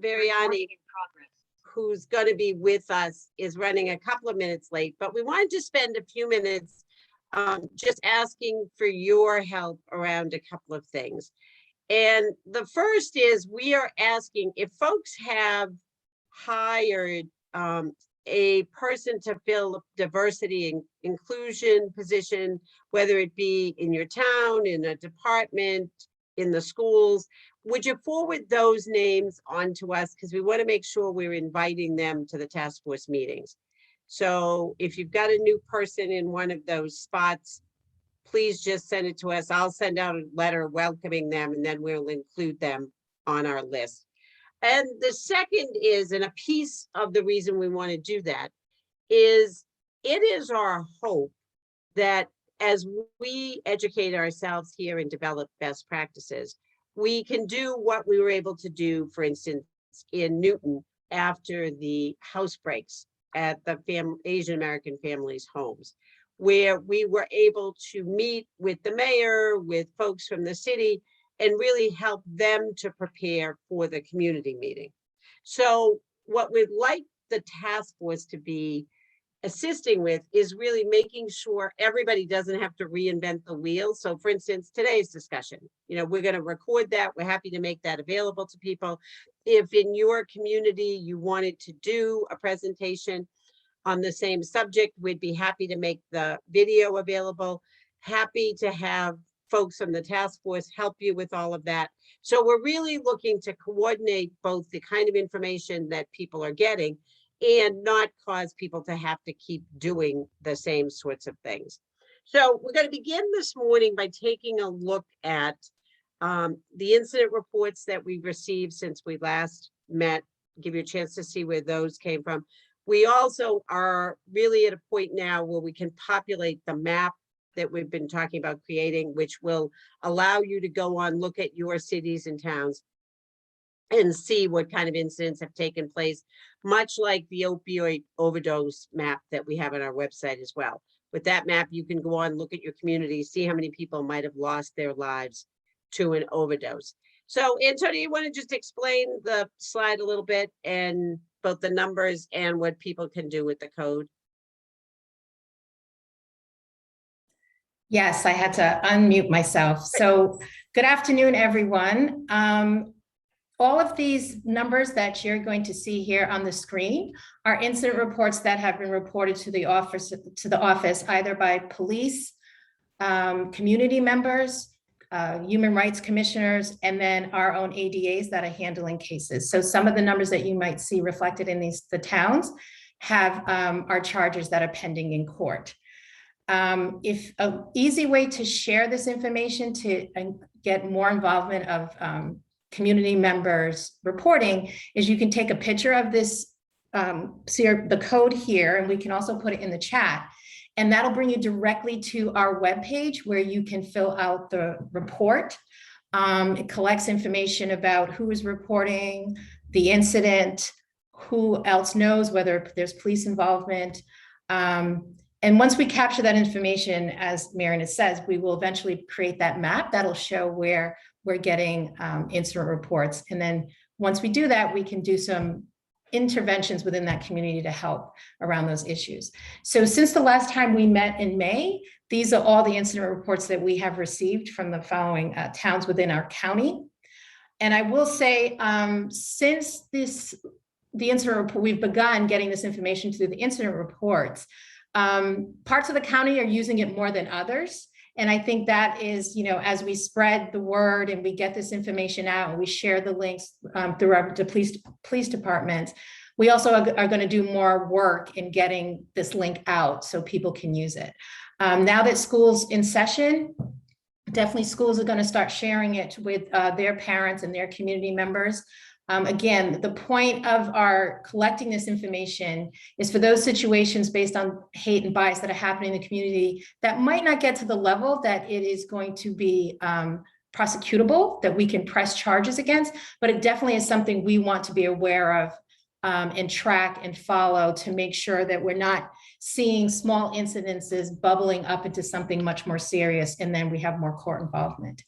Variani, who's going to be with us, is running a couple of minutes late, but we wanted to spend a few minutes just asking for your help around a couple of things. And the first is, we are asking if folks have hired a person to fill a diversity and inclusion position, whether it be in your town, in a department, in the schools, would you forward those names on to us? Because we want to make sure we're inviting them to the task force meetings. So if you've got a new person in one of those spots, please just send it to us. I'll send out a letter welcoming them, and then we'll include them on our list. And the second is, and a piece of the reason we want to do that is, it is our hope that as we educate ourselves here and develop best practices, we can do what we were able to do, for instance, in Newton after the house breaks at the Asian American families' homes, where we were able to meet with the mayor, with folks from the city, and really help them to prepare for the community meeting. So what we'd like the task force to be assisting with is really making sure everybody doesn't have to reinvent the wheel. So for instance, today's discussion, we're going to record that. We're happy to make that available to people. If in your community you wanted to do a presentation on the same subject, we'd be happy to make the video available. Happy to have folks from the task force help you with all of that. So we're really looking to coordinate both the kind of information that people are getting and not cause people to have to keep doing the same sorts of things. So we're going to begin this morning by taking a look at the incident reports that we've received since we last met, give you a chance to see where those came from. We also are really at a point now where we can populate the map that we've been talking about creating, which will allow you to go on, look at your cities and towns and see what kind of incidents have taken place, much like the opioid overdose map that we have on our website as well. With that map, you can go on, look at your community, see how many people might have lost their lives to an overdose. So, Antonio, you want to just explain the slide a little bit, and both the numbers and what people can do with the code? Yes, I had to unmute myself. So good afternoon, everyone. All of these numbers that you're going to see here on the screen are incident reports that have been reported to the office either by police, community members, human rights commissioners, and then our own ADAs that are handling cases. So some of the numbers that you might see reflected in the towns have our charges that are pending in court. If an easy way to share this information to get more involvement of community members reporting is you can take a picture of this, the code here, and we can also put it in the chat. And that'll bring you directly to our webpage where you can fill out the report. It collects information about who is reporting the incident, who else knows, whether there's police involvement. And once we capture that information, as Mariana says, we will eventually create that map that'll show where we're getting incident reports. And then once we do that, we can do some interventions within that community to help around those issues. So since the last time we met in May, these are all the incident reports that we have received from the following towns within our county. And I will say, since the incident report, we've begun getting this information through the incident reports. Parts of the county are using it more than others. And I think that is, as we spread the word and we get this information out and we share the links through our police departments, we also are going to do more work in getting this link out so people can use it. Now that school's in session, definitely schools are going to start sharing it with their parents and their community members. Again, the point of our collecting this information is for those situations based on hate and bias that are happening in the community that might not get to the level that it is going to be prosecutable, that we can press charges against, but it definitely is something we want to be aware of and track and follow to make sure that we're not seeing small incidences bubbling up into something much more serious, and then we have more court involvement.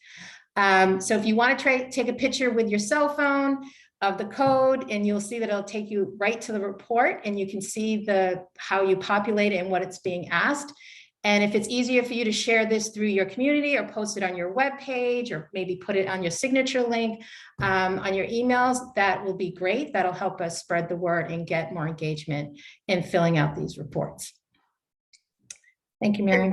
So if you want to take a picture with your cell phone, of the code, and you'll see that it'll take you right to the report, and you can see how you populate it and what it's being asked. And if it's easier for you to share this through your community or post it on your webpage, or maybe put it on your signature link on your emails, that will be great. That'll help us spread the word and get more engagement in filling out these reports. Thank you, Mary.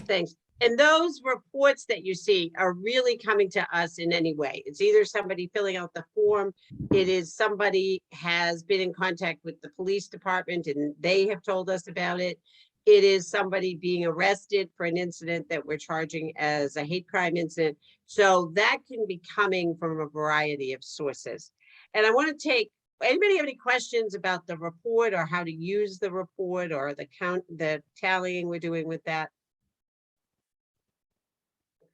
Thanks. And those reports that you see are really coming to us in any way. It's either somebody filling out the form, it is somebody has been in contact with the police department and they have told us about it. It is somebody being arrested for an incident that we're charging as a hate crime incident. So that can be coming from a variety of sources. And I want to take, anybody have any questions about the report or how to use the report or the tallying we're doing with that?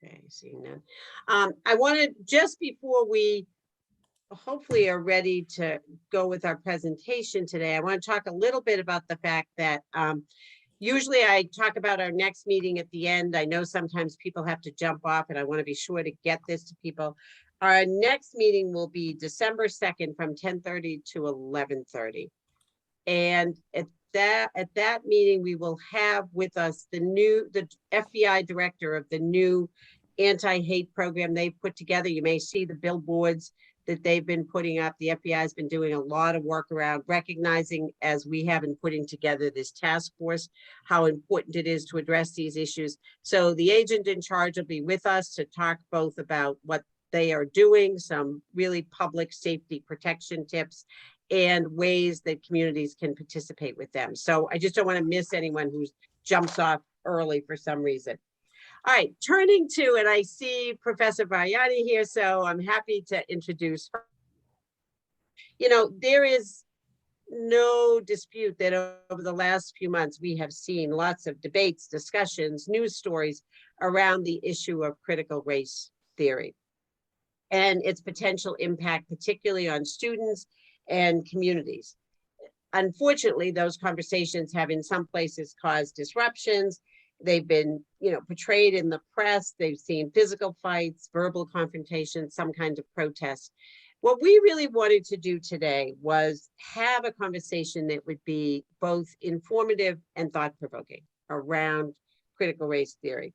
Okay, seeing none. I wanted, just before we hopefully are ready to go with our presentation today, I want to talk a little bit about the fact that usually I talk about our next meeting at the end. I know sometimes people have to jump off and I want to be sure to get this to people. Our next meeting will be December 2nd from 10:30 to 11:30. And at that meeting, we will have with us the FBI director of the new anti-hate program they've put together. You may see the billboards that they've been putting up. The FBI has been doing a lot of work around recognizing, as we have in putting together this task force, how important it is to address these issues. So the agent in charge will be with us to talk both about what they are doing, some really public safety protection tips, and ways that communities can participate with them. So I just don't want to miss anyone who jumps off early for some reason. All right, turning to, and I see Professor Variani here, so I'm happy to introduce her. You know, there is no dispute that over the last few months, we have seen lots of debates, discussions, news stories around the issue of critical race theory and its potential impact, particularly on students and communities. Unfortunately, those conversations have in some places caused disruptions. They've been, portrayed in the press. They've seen physical fights, verbal confrontations, some kinds of protests. What we really wanted to do today was have a conversation that would be both informative and thought-provoking around critical race theory.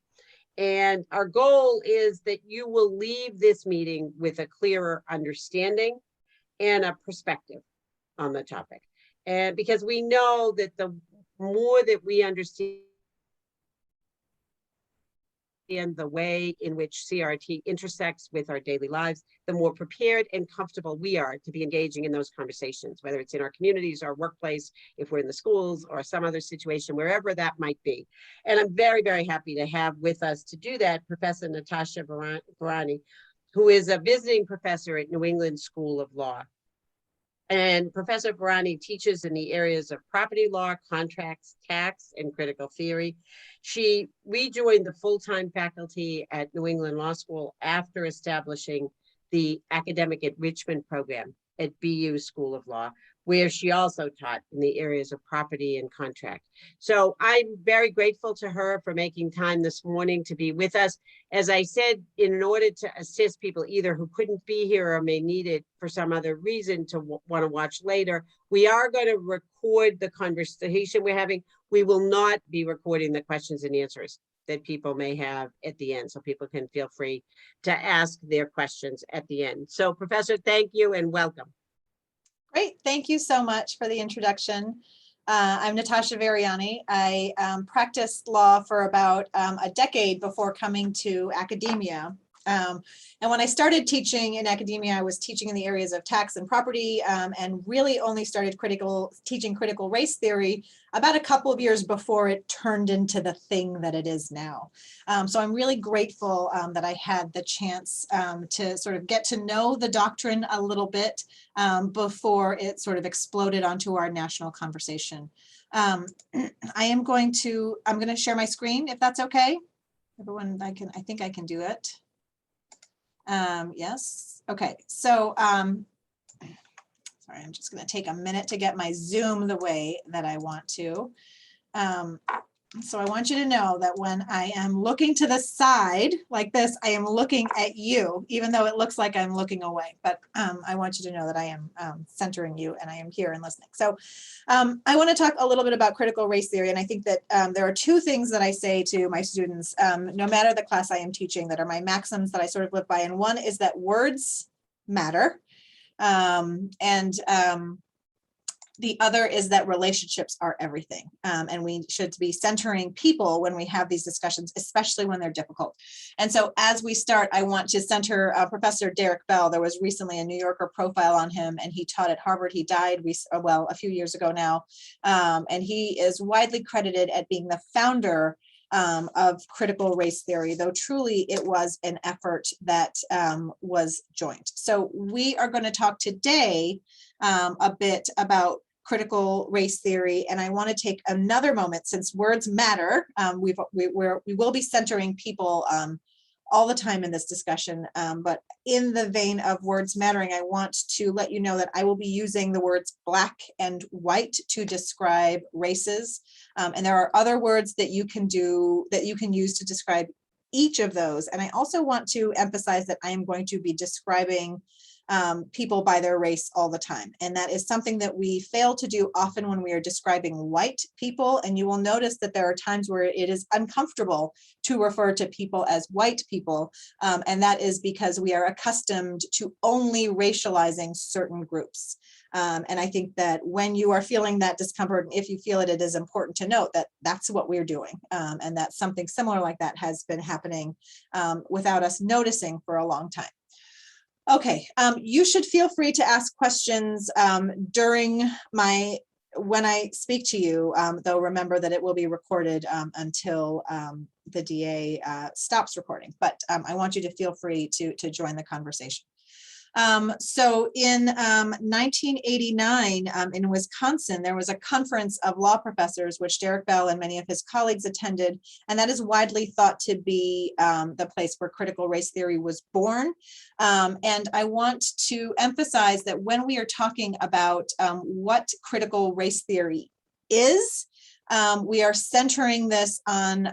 And our goal is that you will leave this meeting with a clearer understanding and a perspective on the topic. And because we know that the more that we understand the way in which CRT intersects with our daily lives, the more prepared and comfortable we are to be engaging in those conversations, whether it's in our communities, our workplace, if we're in the schools or some other situation, wherever that might be. And I'm very, very happy to have with us to do that Professor Natasha Variani, who is a visiting professor at New England School of Law. And Professor Variani teaches in the areas of property law, contracts, tax, and critical theory. She rejoined the full-time faculty at New England Law School after establishing the academic enrichment program at BU School of Law, where she also taught in the areas of property and contract. So I'm very grateful to her for making time this morning to be with us. As I said, in order to assist people either who couldn't be here or may need it for some other reason to want to watch later, we are going to record the conversation we're having. We will not be recording the questions and answers that people may have at the end, so people can feel free to ask their questions at the end. So Professor, thank you and welcome. Great, thank you so much for the introduction. I'm Natasha Variani. I practiced law for about a decade before coming to academia. And when I started teaching in academia, I was teaching in the areas of tax and property, and really only started teaching critical race theory about a couple of years before it turned into the thing that it is now. So I'm really grateful that I had the chance to sort of get to know the doctrine a little bit before it sort of exploded onto our national conversation. I'm going to share my screen if that's okay. Everyone, I think I can do it. Yes. Okay. So, sorry, I'm just going to take a minute to get my Zoom the way that I want to. So I want you to know that when I am looking to the side like this, I am looking at you, even though it looks like I'm looking away. But I want you to know that I am centering you and I am here and listening. So I want to talk a little bit about critical race theory. And I think that there are two things that I say to my students, no matter the class I am teaching, that are my maxims that I sort of live by. And one is that words matter. The other is that relationships are everything. And we should be centering people when we have these discussions, especially when they're difficult. And so as we start, I want to center Professor Derek Bell. There was recently a New Yorker profile on him, and he taught at Harvard. He died, a few years ago now. And he is widely credited at being the founder of critical race theory, though truly it was an effort that was joint. So we are going to talk today a bit about critical race theory, and I want to take another moment, since words matter. We will be centering people all the time in this discussion, but in the vein of words mattering, I want to let you know that I will be using the words black and white to describe races, and there are other words that you can use to describe each of those. And I also want to emphasize that I am going to be describing people by their race all the time. And that is something that we fail to do often when we are describing white people. And you will notice that there are times where it is uncomfortable to refer to people as white people. And that is because we are accustomed to only racializing certain groups. And I think that when you are feeling that discomfort, and if you feel it, it is important to note that that's what we're doing. And that something similar like that has been happening without us noticing for a long time. Okay, you should feel free to ask questions when I speak to you, though remember that it will be recorded until the DA stops recording, but I want you to feel free to join the conversation. So in 1989 in Wisconsin, there was a conference of law professors, which Derek Bell and many of his colleagues attended, and that is widely thought to be the place where critical race theory was born. And I want to emphasize that when we are talking about what critical race theory is, we are centering this on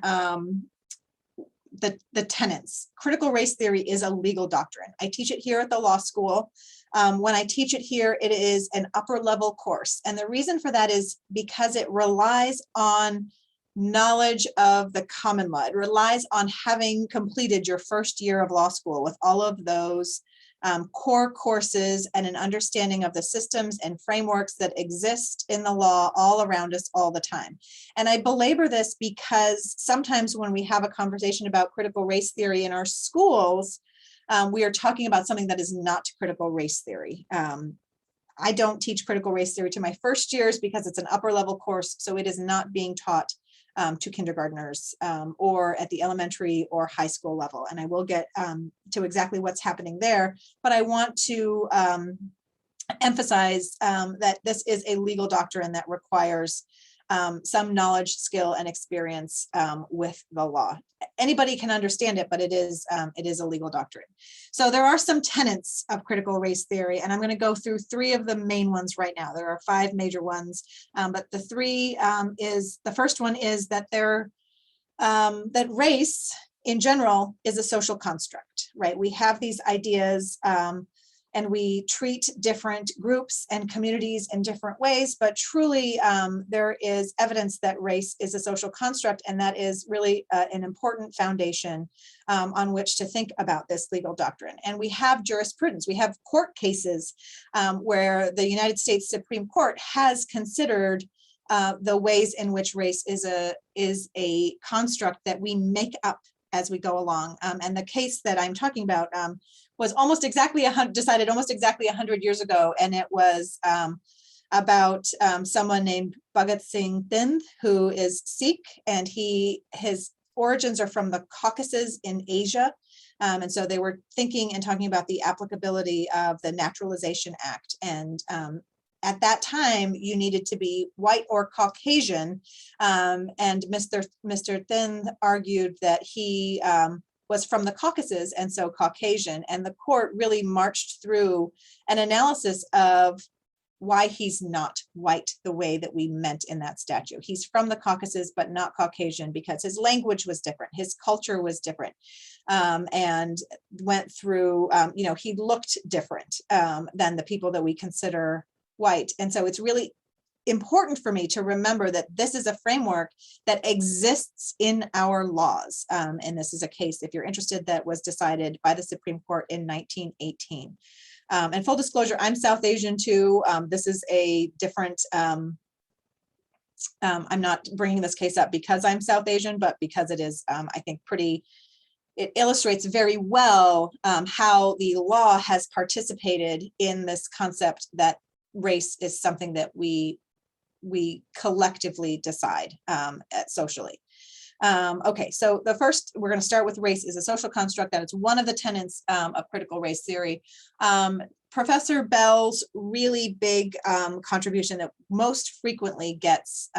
the tenets. Critical race theory is a legal doctrine. I teach it here at the law school. When I teach it here, it is an upper level course. And the reason for that is because it relies on knowledge of the common law. It relies on having completed your first year of law school with all of those core courses and an understanding of the systems and frameworks that exist in the law all around us all the time. And I belabor this because sometimes when we have a conversation about critical race theory in our schools, we are talking about something that is not critical race theory. I don't teach critical race theory to my first years because it's an upper level course, so it is not being taught to kindergartners or at the elementary or high school level. And I will get to exactly what's happening there, but I want to emphasize that this is a legal doctrine that requires some knowledge, skill, and experience with the law. Anybody can understand it, but it is a legal doctrine. So there are some tenets of critical race theory, and I'm going to go through three of the main ones right now. There are five major ones, but the three the first one is that that race in general is a social construct, right? We have these ideas and we treat different groups and communities in different ways, but truly there is evidence that race is a social construct, and that is really an important foundation on which to think about this legal doctrine. And we have jurisprudence, we have court cases where the United States Supreme Court has considered the ways in which race is a construct that we make up as we go along. And the case that I'm talking about was decided almost exactly 100 years ago, and it was about someone named Bhagat Singh Thind, who is Sikh, and his origins are from the Caucasus in Asia. And so they were thinking and talking about the applicability of the Naturalization Act. And at that time, you needed to be white or Caucasian. And Mr. Thind argued that he was from the Caucasus, and so Caucasian. And the court really marched through an analysis of why he's not white the way that we meant in that statue. He's from the Caucasus, but not Caucasian, because his language was different, his culture was different, and went through, he looked different than the people that we consider white. And so it's really important for me to remember that this is a framework that exists in our laws. And this is a case, if you're interested, that was decided by the Supreme Court in 1918. And full disclosure, I'm South Asian too. This is a different, I'm not bringing this case up because I'm South Asian, but because it is, I think, it illustrates very well how the law has participated in this concept that race is something that we collectively decide socially. Okay, so the first, we're going to start with race is a social construct. That is one of the tenets of critical race theory. Professor Bell's really big contribution that most frequently gets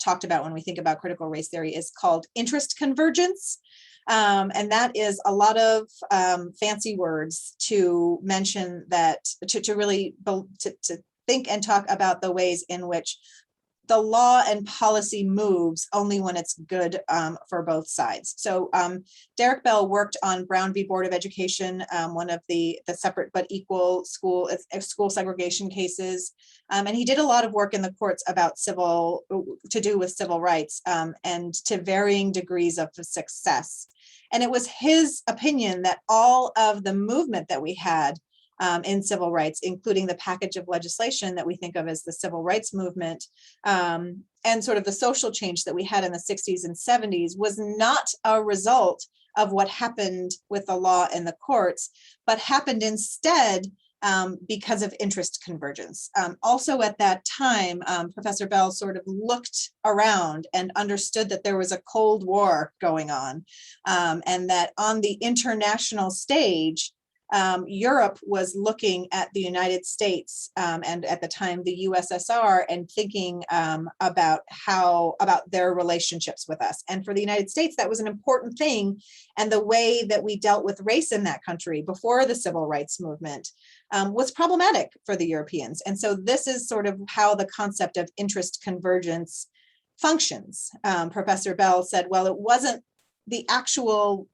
talked about when we think about critical race theory is called interest convergence. And that is a lot of fancy words to mention that, to really think and talk about the ways in which the law and policy moves only when it's good for both sides. So Derek Bell worked on Brown v. Board of Education, one of the separate but equal school segregation cases. And he did a lot of work in the courts about to do with civil rights and to varying degrees of success. And it was his opinion that all of the movement that we had in civil rights, including the package of legislation that we think of as the civil rights movement, and sort of the social change that we had in the 60s and 70s, was not a result of what happened with the law and the courts, but happened instead because of interest convergence. Also at that time, Professor Bell sort of looked around and understood that there was a Cold War going on, and that on the international stage, Europe was looking at the United States and at the time the USSR and thinking about their relationships with us. And for the United States, that was an important thing. And the way that we dealt with race in that country before the civil rights movement was problematic for the Europeans. And so this is sort of how the concept of interest convergence functions. Professor Bell said, well, it wasn't the actual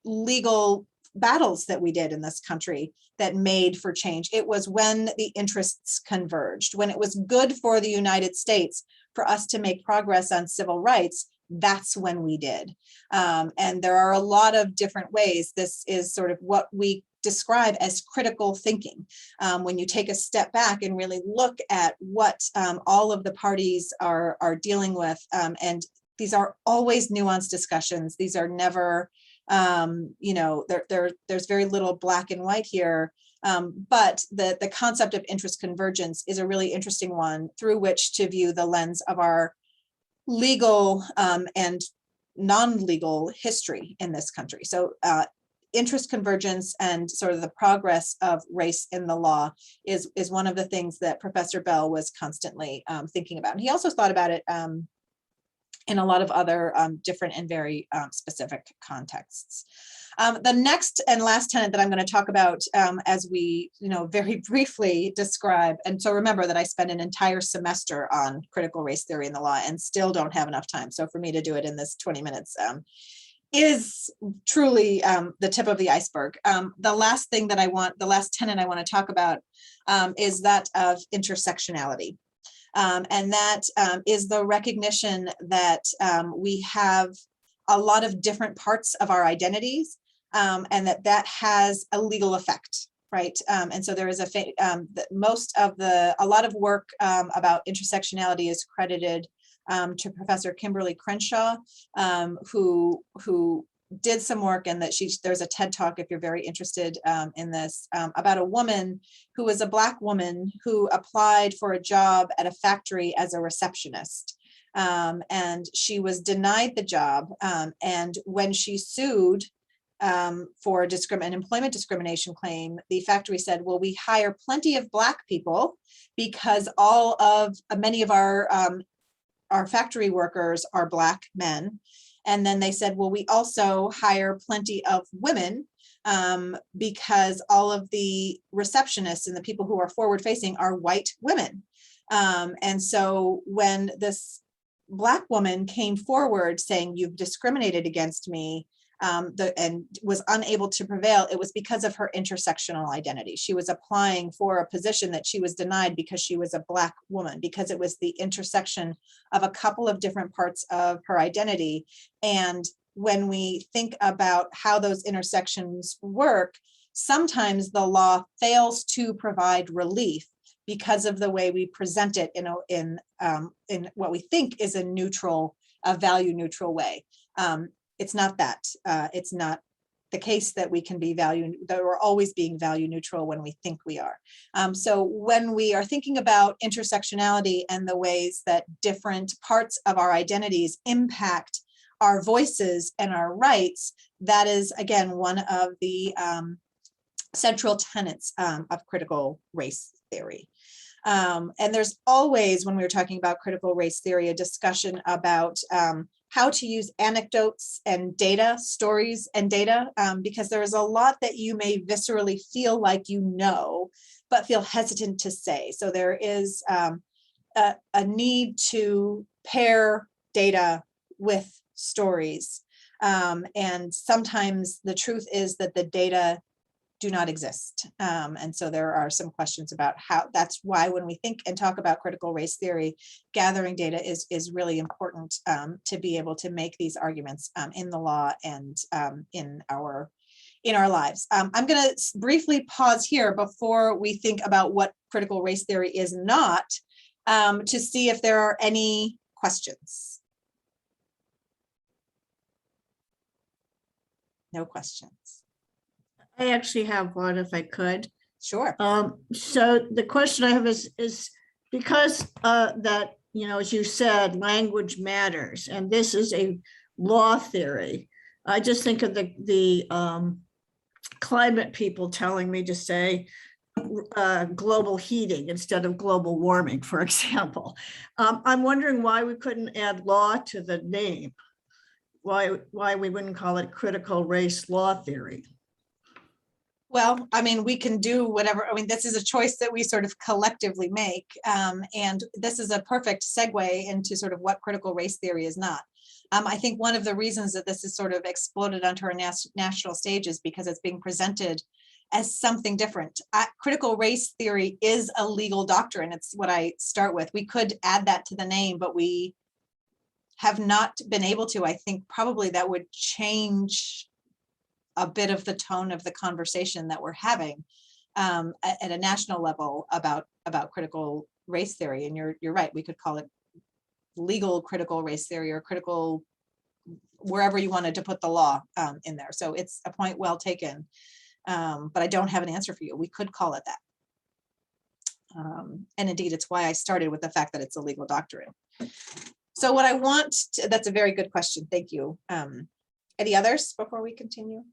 legal battles that we did in this country that made for change. It was when the interests converged, when it was good for the United States for us to make progress on civil rights. That's when we did. And there are a lot of different ways. This is sort of what we describe as critical thinking. When you take a step back and really look at what all of the parties are dealing with, and these are always nuanced discussions. These are never there's very little black and white here, but the concept of interest convergence is a really interesting one through which to view the lens of our legal and non-legal history in this country. So interest convergence and sort of the progress of race in the law is one of the things that Professor Bell was constantly thinking about. And he also thought about it in a lot of other different and very specific contexts. The next and last tenet that I'm going to talk about as we, very briefly describe, and so remember that I spent an entire semester on critical race theory in the law and still don't have enough time. So for me to do it in this 20 minutes is truly the tip of the iceberg. The last tenet I want to talk about is that of intersectionality. And that is the recognition that we have a lot of different parts of our identities, and that has a legal effect, right? And so there is a lot of work about intersectionality is credited to Professor Kimberly Crenshaw, who did some work, and that there's a TED Talk, if you're very interested in this, about a woman who was a Black woman who applied for a job at a factory as a receptionist. And she was denied the job. And when she sued for an employment discrimination claim, the factory said, well, we hire plenty of Black people because many of our factory workers are Black men. And then they said, well, we also hire plenty of women because all of the receptionists and the people who are forward facing are white women. And so when this Black woman came forward saying, "You've discriminated against me," and was unable to prevail, it was because of her intersectional identity. She was applying for a position that she was denied because she was a Black woman, because it was the intersection of a couple of different parts of her identity. And when we think about how those intersections work, sometimes the law fails to provide relief because of the way we present it in what we think is a value neutral way. It's not that. It's not the case that we can be that we're always being value neutral when we think we are. So when we are thinking about intersectionality and the ways that different parts of our identities impact our voices and our rights, that is, again, one of the central tenets of critical race theory. And there's always, when we were talking about critical race theory, a discussion about how to use anecdotes and data, stories and data, because there is a lot that you may viscerally feel like you know, but feel hesitant to say. So there is a need to pair data with stories. And sometimes the truth is that the data do not exist. And so there are some questions about how. That's why when we think and talk about critical race theory, gathering data is really important to be able to make these arguments in the law and in our lives. I'm going to briefly pause here before we think about what critical race theory is not, to see if there are any questions. No questions. I actually have one, if I could. Sure. So the question I have is because that, as you said, language matters, and this is a law theory. I just think of the climate people telling me to say global heating instead of global warming, for example. I'm wondering why we couldn't add law to the name. Why we wouldn't call it critical race law theory. Well, I mean, we can do whatever. I mean, this is a choice that we sort of collectively make. And this is a perfect segue into sort of what critical race theory is not. I think one of the reasons that this is sort of exploded onto our national stage is because it's being presented as something different. Critical race theory is a legal doctrine. It's what I start with. We could add that to the name, but we have not been able to. I think probably that would change a bit of the tone of the conversation that we're having at a national level about critical race theory. And you're right, we could call it legal critical race theory or critical, wherever you wanted to put the law in there. So it's a point well taken, but I don't have an answer for you. We could call it that. And indeed, it's why I started with the fact that it's a legal doctrine. So what I want to, that's a very good question. Thank you. Any others before we continue?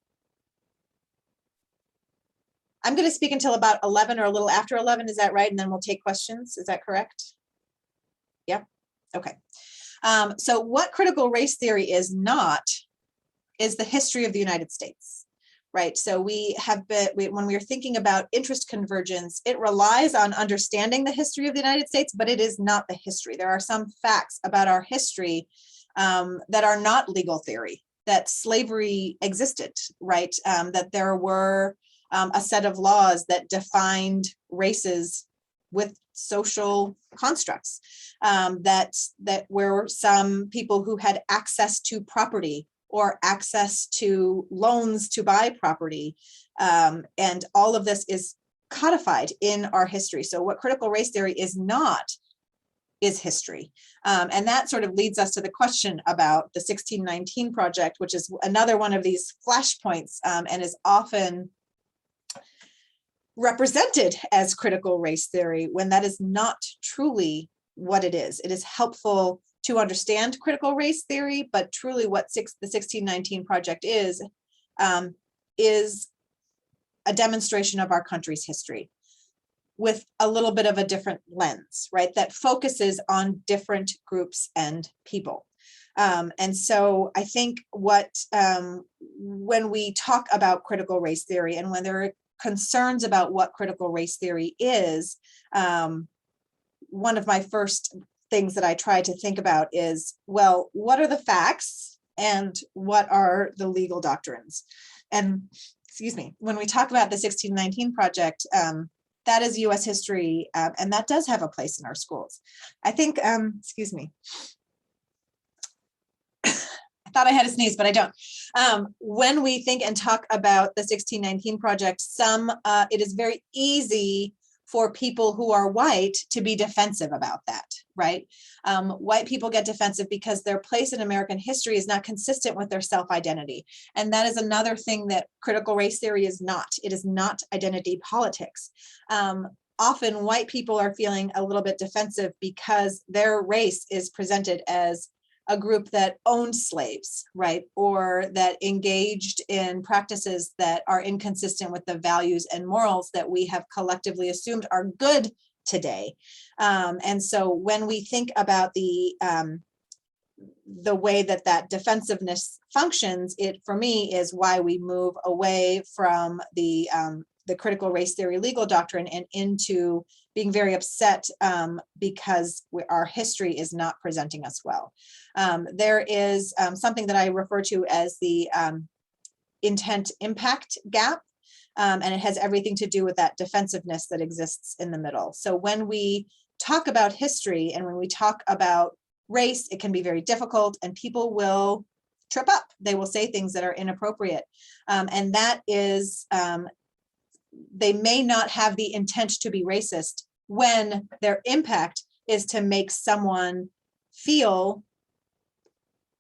I'm going to speak until about 11 or a little after 11. Is that right? And then we'll take questions. Is that correct? Yep. Okay. So what critical race theory is not is the history of the United States, right? So we have been, when we are thinking about interest convergence, it relies on understanding the history of the United States, but it is not the history. There are some facts about our history that are not legal theory, that slavery existed, right? That there were a set of laws that defined races with social constructs, that were some people who had access to property or access to loans to buy property. And all of this is codified in our history. So what critical race theory is not is history. And that sort of leads us to the question about the 1619 Project, which is another one of these flashpoints and is often represented as critical race theory when that is not truly what it is. It is helpful to understand critical race theory, but truly what the 1619 Project is a demonstration of our country's history with a little bit of a different lens, right? That focuses on different groups and people. And so I think when we talk about critical race theory and when there are concerns about what critical race theory is, one of my first things that I try to think about is, well, what are the facts and what are the legal doctrines? And excuse me, when we talk about the 1619 Project, that is US history, and that does have a place in our schools. I think, excuse me, I thought I had a sneeze, but I don't. When we think and talk about the 1619 Project, it is very easy for people who are white to be defensive about that, right? White people get defensive because their place in American history is not consistent with their self-identity. And that is another thing that critical race theory is not. It is not identity politics. Often white people are feeling a little bit defensive because their race is presented as a group that owned slaves, right? Or that engaged in practices that are inconsistent with the values and morals that we have collectively assumed are good today. And so when we think about the way that defensiveness functions, it for me is why we move away from the critical race theory legal doctrine and into being very upset because our history is not presenting us well. There is something that I refer to as the intent impact gap, and it has everything to do with that defensiveness that exists in the middle. So when we talk about history and when we talk about race, it can be very difficult and people will trip up. They will say things that are inappropriate. And that is, they may not have the intent to be racist when their impact is to make someone feel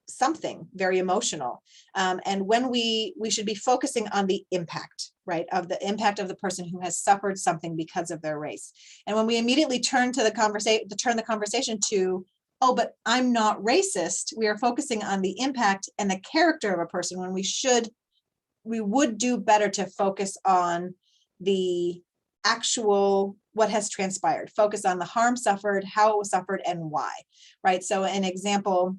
something very emotional. And when we should be focusing on the impact, right, of the impact of the person who has suffered something because of their race. And when we immediately turn the conversation to, oh, but I'm not racist, we are focusing on the impact and the character of a person when we would do better to focus on the actual what has transpired, focus on the harm suffered, how it was suffered, and why, right? So an example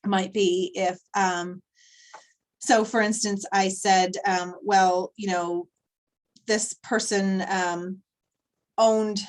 might be if, so for instance, I said, well, you know, this person owned,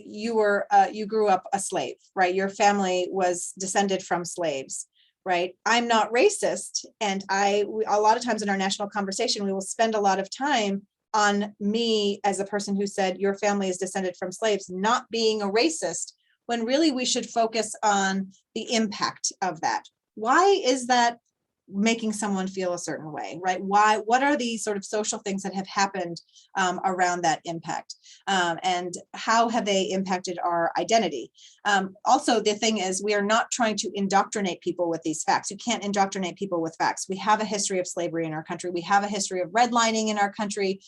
you grew up a slave, right? Your family was descended from slaves, right? I'm not racist. And a lot of times in our national conversation, we will spend a lot of time on me as a person who said your family is descended from slaves, not being a racist, when really we should focus on the impact of that. Why is that making someone feel a certain way, right? What are these sort of social things that have happened around that impact? And how have they impacted our identity? Also, the thing is, we are not trying to indoctrinate people with these facts. You can't indoctrinate people with facts. We have a history of slavery in our country. We have a history of redlining in our country.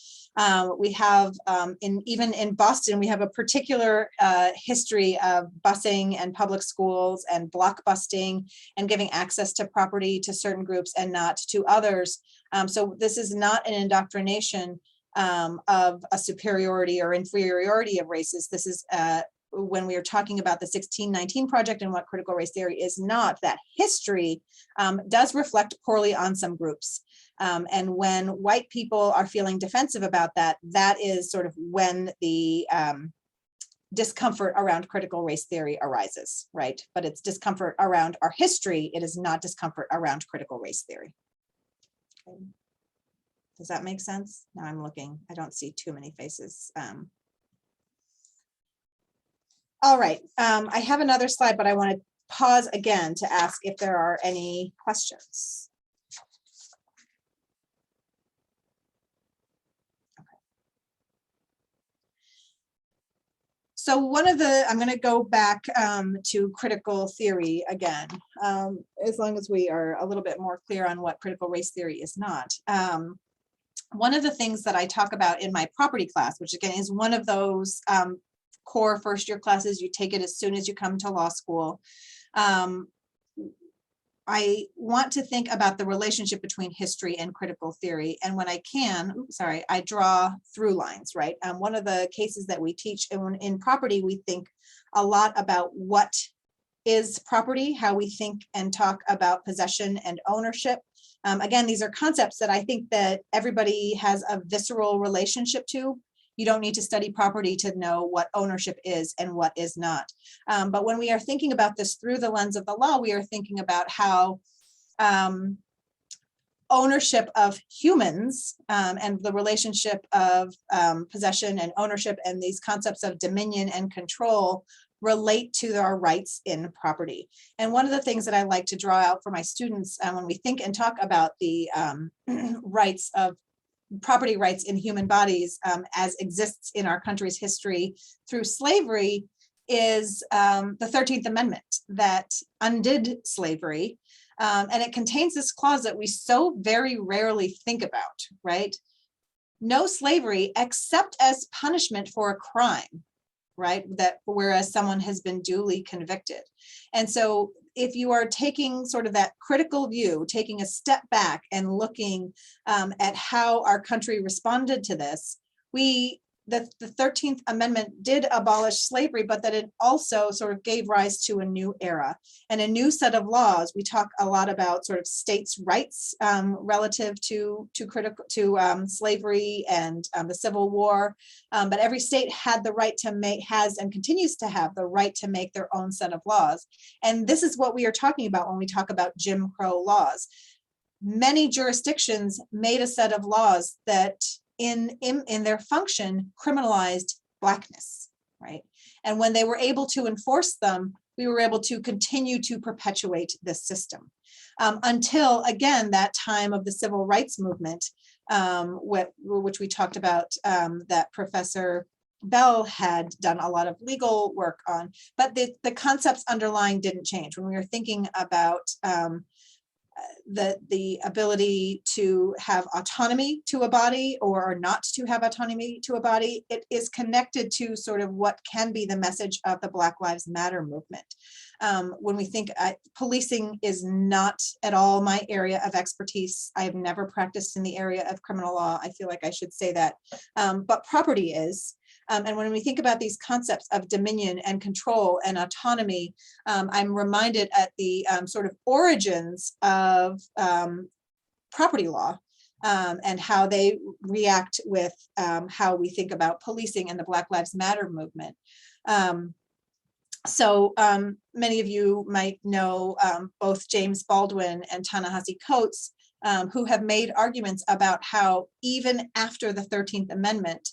We have, even in Boston, we have a particular history of busing and public schools and blockbusting and giving access to property to certain groups and not to others. So this is not an indoctrination of a superiority or inferiority of races. This is when we are talking about the 1619 Project and what critical race theory is not, that history does reflect poorly on some groups. And when white people are feeling defensive about that, that is sort of when the discomfort around critical race theory arises, right? But it's discomfort around our history. It is not discomfort around critical race theory. Okay. Does that make sense? Now I'm looking, I don't see too many faces. All right, I have another slide, but I want to pause again to ask if there are any questions. So one of the, I'm going to go back to critical theory again, as long as we are a little bit more clear on what critical race theory is not. One of the things that I talk about in my property class, which again is one of those core first year classes, you take it as soon as you come to law school. I want to think about the relationship between history and critical theory. And when I can, I draw through lines, right? One of the cases that we teach in property, we think a lot about what is property, how we think and talk about possession and ownership. Again, these are concepts that I think that everybody has a visceral relationship to. You don't need to study property to know what ownership is and what is not. But when we are thinking about this through the lens of the law, we are thinking about how ownership of humans and the relationship of possession and ownership and these concepts of dominion and control relate to our rights in property. And one of the things that I like to draw out for my students when we think and talk about the rights of property rights in human bodies as exists in our country's history through slavery is the 13th Amendment that undid slavery. And it contains this clause that we so very rarely think about, right? No slavery except as punishment for a crime, right? That whereas someone has been duly convicted. And so if you are taking sort of that critical view, taking a step back and looking at how our country responded to this, the 13th Amendment did abolish slavery, but that it also sort of gave rise to a new era and a new set of laws. We talk a lot about sort of states' rights relative to slavery and the Civil War, but every state had the right to has and continues to have the right to make their own set of laws. And this is what we are talking about when we talk about Jim Crow laws. Many jurisdictions made a set of laws that in their function criminalized Blackness, right? And when they were able to enforce them, we were able to continue to perpetuate this system until, again, that time of the civil rights movement, which we talked about, that Professor Bell had done a lot of legal work on, but the concepts underlying didn't change. When we were thinking about the ability to have autonomy to a body or not to have autonomy to a body, it is connected to sort of what can be the message of the Black Lives Matter movement. When we think policing is not at all my area of expertise. I have never practiced in the area of criminal law. I feel like I should say that, but property is. And when we think about these concepts of dominion and control and autonomy, I'm reminded at the sort of origins of property law and how they react with how we think about policing and the Black Lives Matter movement. So many of you might know both James Baldwin and Ta-Nehisi Coates, who have made arguments about how even after the 13th Amendment,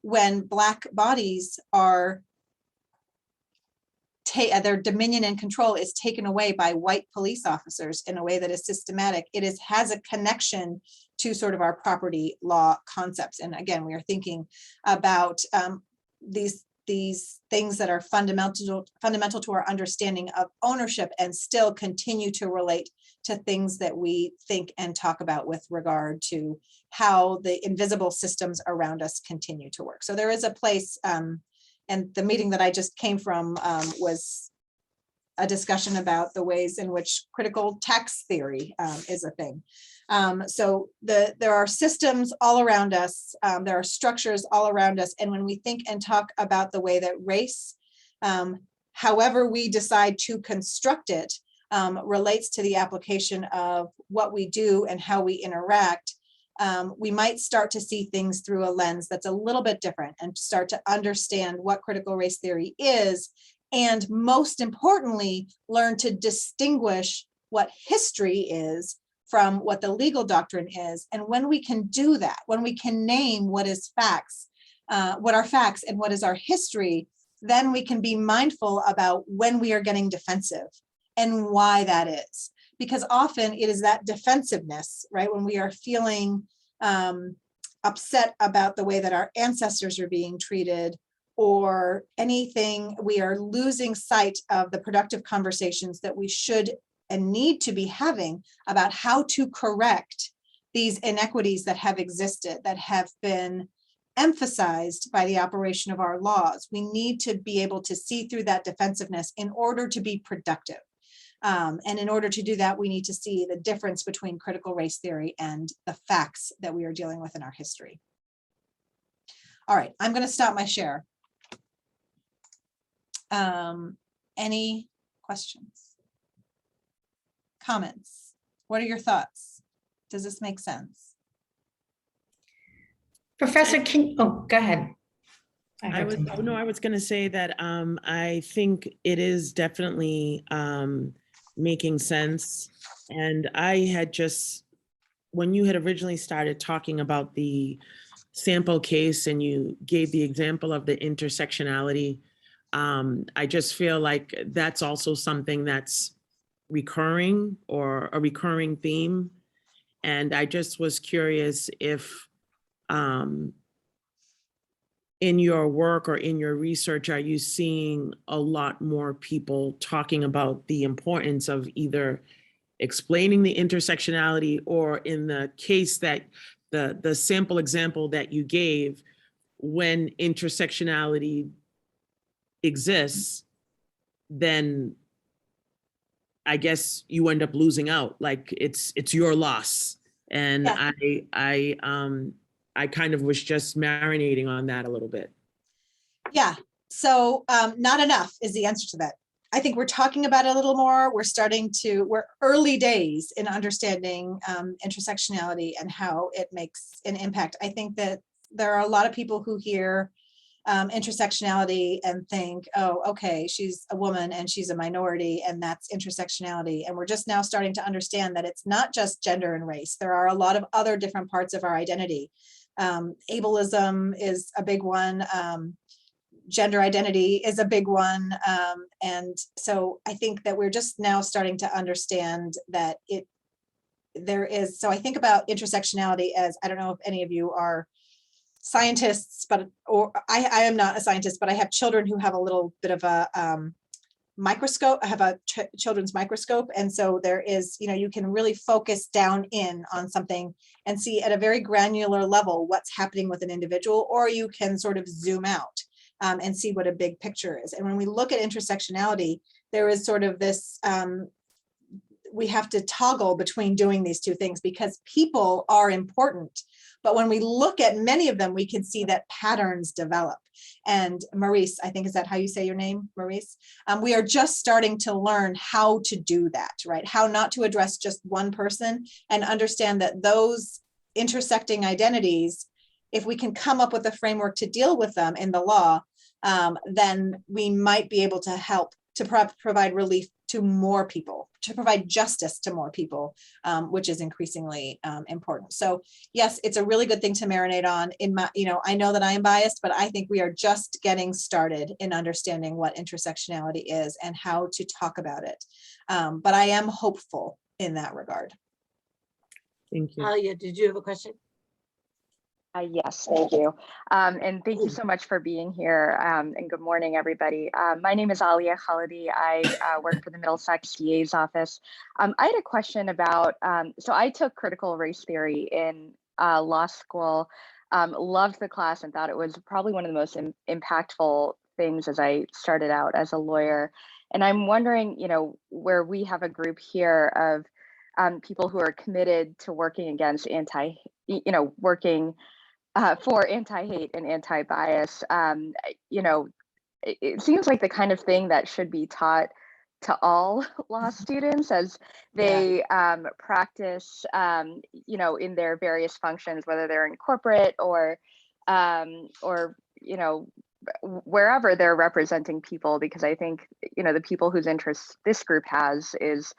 when Black bodies are their dominion and control is taken away by white police officers in a way that is systematic, it has a connection to sort of our property law concepts. And again, we are thinking about these things that are fundamental to our understanding of ownership and still continue to relate to things that we think and talk about with regard to how the invisible systems around us continue to work. So there is a place, and the meeting that I just came from was a discussion about the ways in which critical tax theory is a thing. So there are systems all around us, there are structures all around us, and when we think and talk about the way that race, however we decide to construct it, relates to the application of what we do and how we interact, we might start to see things through a lens that's a little bit different and start to understand what critical race theory is, and most importantly, learn to distinguish what history is from what the legal doctrine is. And when we can do that, when we can name what is facts, what are facts and what is our history, then we can be mindful about when we are getting defensive and why that is. Because often it is that defensiveness, right? When we are feeling upset about the way that our ancestors are being treated or anything, we are losing sight of the productive conversations that we should and need to be having about how to correct these inequities that have existed, that have been emphasized by the operation of our laws. We need to be able to see through that defensiveness in order to be productive. And in order to do that, we need to see the difference between critical race theory and the facts that we are dealing with in our history. All right, I'm going to stop my share. Any questions? Comments? What are your thoughts? Does this make sense? Professor, go ahead. I was going to say that I think it is definitely making sense. And I had just, when you had originally started talking about the sample case and you gave the example of the intersectionality, I just feel like that's also something that's recurring or a recurring theme. And I just was curious if in your work or in your research, are you seeing a lot more people talking about the importance of either explaining the intersectionality, or in the case that the sample example that you gave, when intersectionality exists, then I guess you end up losing out, like it's your loss. And Yeah. I kind of was just marinating on that a little bit. Yeah, so not enough is the answer to that. I think we're talking about it a little more. We're early days in understanding intersectionality and how it makes an impact. I think that there are a lot of people who hear intersectionality and think, oh, okay, she's a woman and she's a minority and that's intersectionality. And we're just now starting to understand that it's not just gender and race. There are a lot of other different parts of our identity. Ableism is a big one. Gender identity is a big one. And so I think that we're just now starting to understand that there is, so I think about intersectionality as, I don't know if any of you are scientists, or I am not a scientist, but I have children who have a little bit of a microscope. I have a children's microscope. And so there is, you can really focus down in on something and see at a very granular level what's happening with an individual, or you can sort of zoom out and see what a big picture is. And when we look at intersectionality, there is sort of this, we have to toggle between doing these two things because people are important. But when we look at many of them, we can see that patterns develop. And Maurice, I think, is that how you say your name, Maurice? We are just starting to learn how to do that, right? How not to address just one person and understand that those intersecting identities, if we can come up with a framework to deal with them in the law, then we might be able to help to provide relief to more people, to provide justice to more people, which is increasingly important. So yes, it's a really good thing to marinate on. I know that I am biased, but I think we are just getting started in understanding what intersectionality is and how to talk about it. But I am hopeful in that regard. Thank you. Alia, did you have a question? Yes, thank you. And thank you so much for being here. And good morning, everybody. My name is Alia Khalidi. I work for the Middlesex DA's office. I had a question about, so I took critical race theory in law school, loved the class and thought it was probably one of the most impactful things as I started out as a lawyer. And I'm wondering, where we have a group here of people who are committed to working against working for anti-hate and anti-bias, it seems like the kind of thing that should be taught to all law students as they practice, in their various functions, whether they're in corporate or wherever they're representing people, because I think, the people whose interests this group has is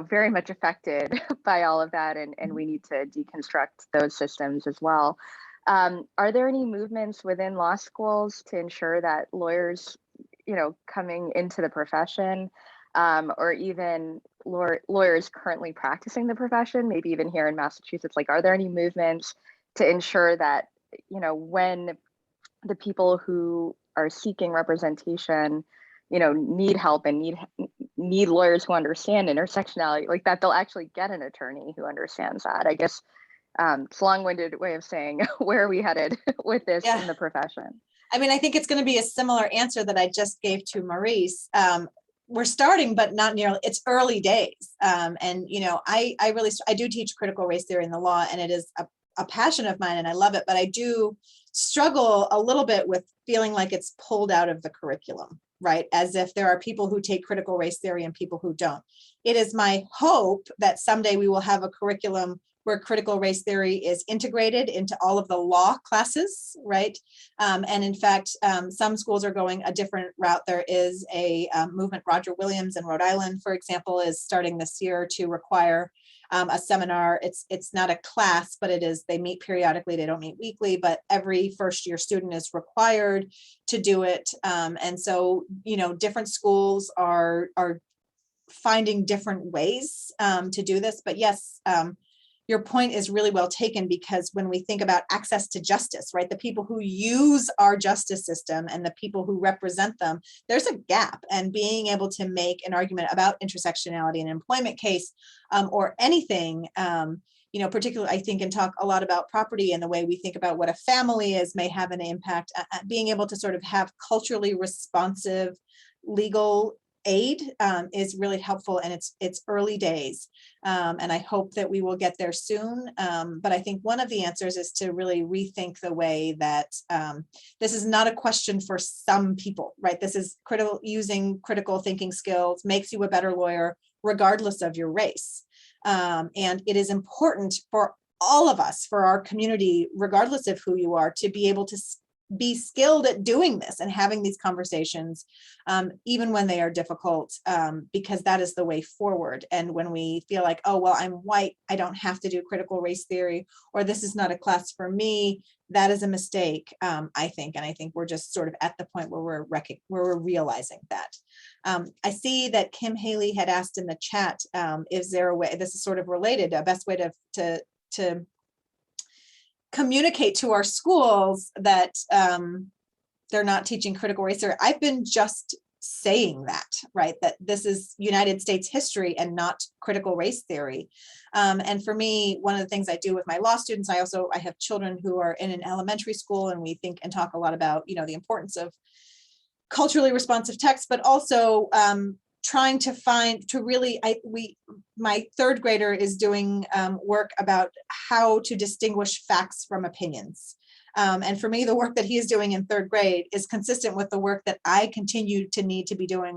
very much affected by all of that, and we need to deconstruct those systems as well. Are there any movements within law schools to ensure that lawyers, coming into the profession, or even lawyers currently practicing the profession, maybe even here in Massachusetts, are there any movements to ensure that, when the people who are seeking representation need help and need lawyers who understand intersectionality, that they'll actually get an attorney who understands that? I guess it's a long-winded way of saying where are we headed with this in the profession? I mean, I think it's going to be a similar answer that I just gave to Maurice. We're starting, but not nearly. It's early days, and I do teach critical race theory in the law, and it is a passion of mine and I love it, but I do struggle a little bit with feeling like it's pulled out of the curriculum, right? As if there are people who take critical race theory and people who don't. It is my hope that someday we will have a curriculum where critical race theory is integrated into all of the law classes, right? And in fact, some schools are going a different route. There is a movement, Roger Williams in Rhode Island, for example, is starting this year to require a seminar. It's not a class, but it is, they meet periodically, they don't meet weekly, but every first year student is required to do it. And so, you know, different schools are finding different ways to do this, but yes, your point is really well taken, because when we think about access to justice, right, the people who use our justice system and the people who represent them, there's a gap. And being able to make an argument about intersectionality in an employment case or anything, you know, particularly I think, and talk a lot about property and the way we think about what a family is may have an impact. Being able to sort of have culturally responsive legal aid is really helpful, and it's early days, and I hope that we will get there soon. But I think one of the answers is to really rethink the way that this is not a question for some people, right? This is critical, using critical thinking skills makes you a better lawyer regardless of your race, and it is important for all of us, for our community, regardless of who you are, to be able to be skilled at doing this and having these conversations, even when they are difficult, because that is the way forward. And when we feel like, oh, well, I'm white, I don't have to do critical race theory, or this is not a class for me, that is a mistake, I think. And I think we're just sort of at the point where we're realizing that. I see that Kim Haley had asked in the chat, is there a way, this is sort of related, a best way to communicate to our schools that they're not teaching critical race theory. I've been just saying that, right? That this is United States history and not critical race theory. And for me, one of the things I do with my law students, I have children who are in an elementary school, and we think and talk a lot about, you know, the importance of culturally responsive text, but also trying to find, to really, my third grader is doing work about how to distinguish facts from opinions. And for me, the work that he is doing in third grade is consistent with the work that I continue to need to be doing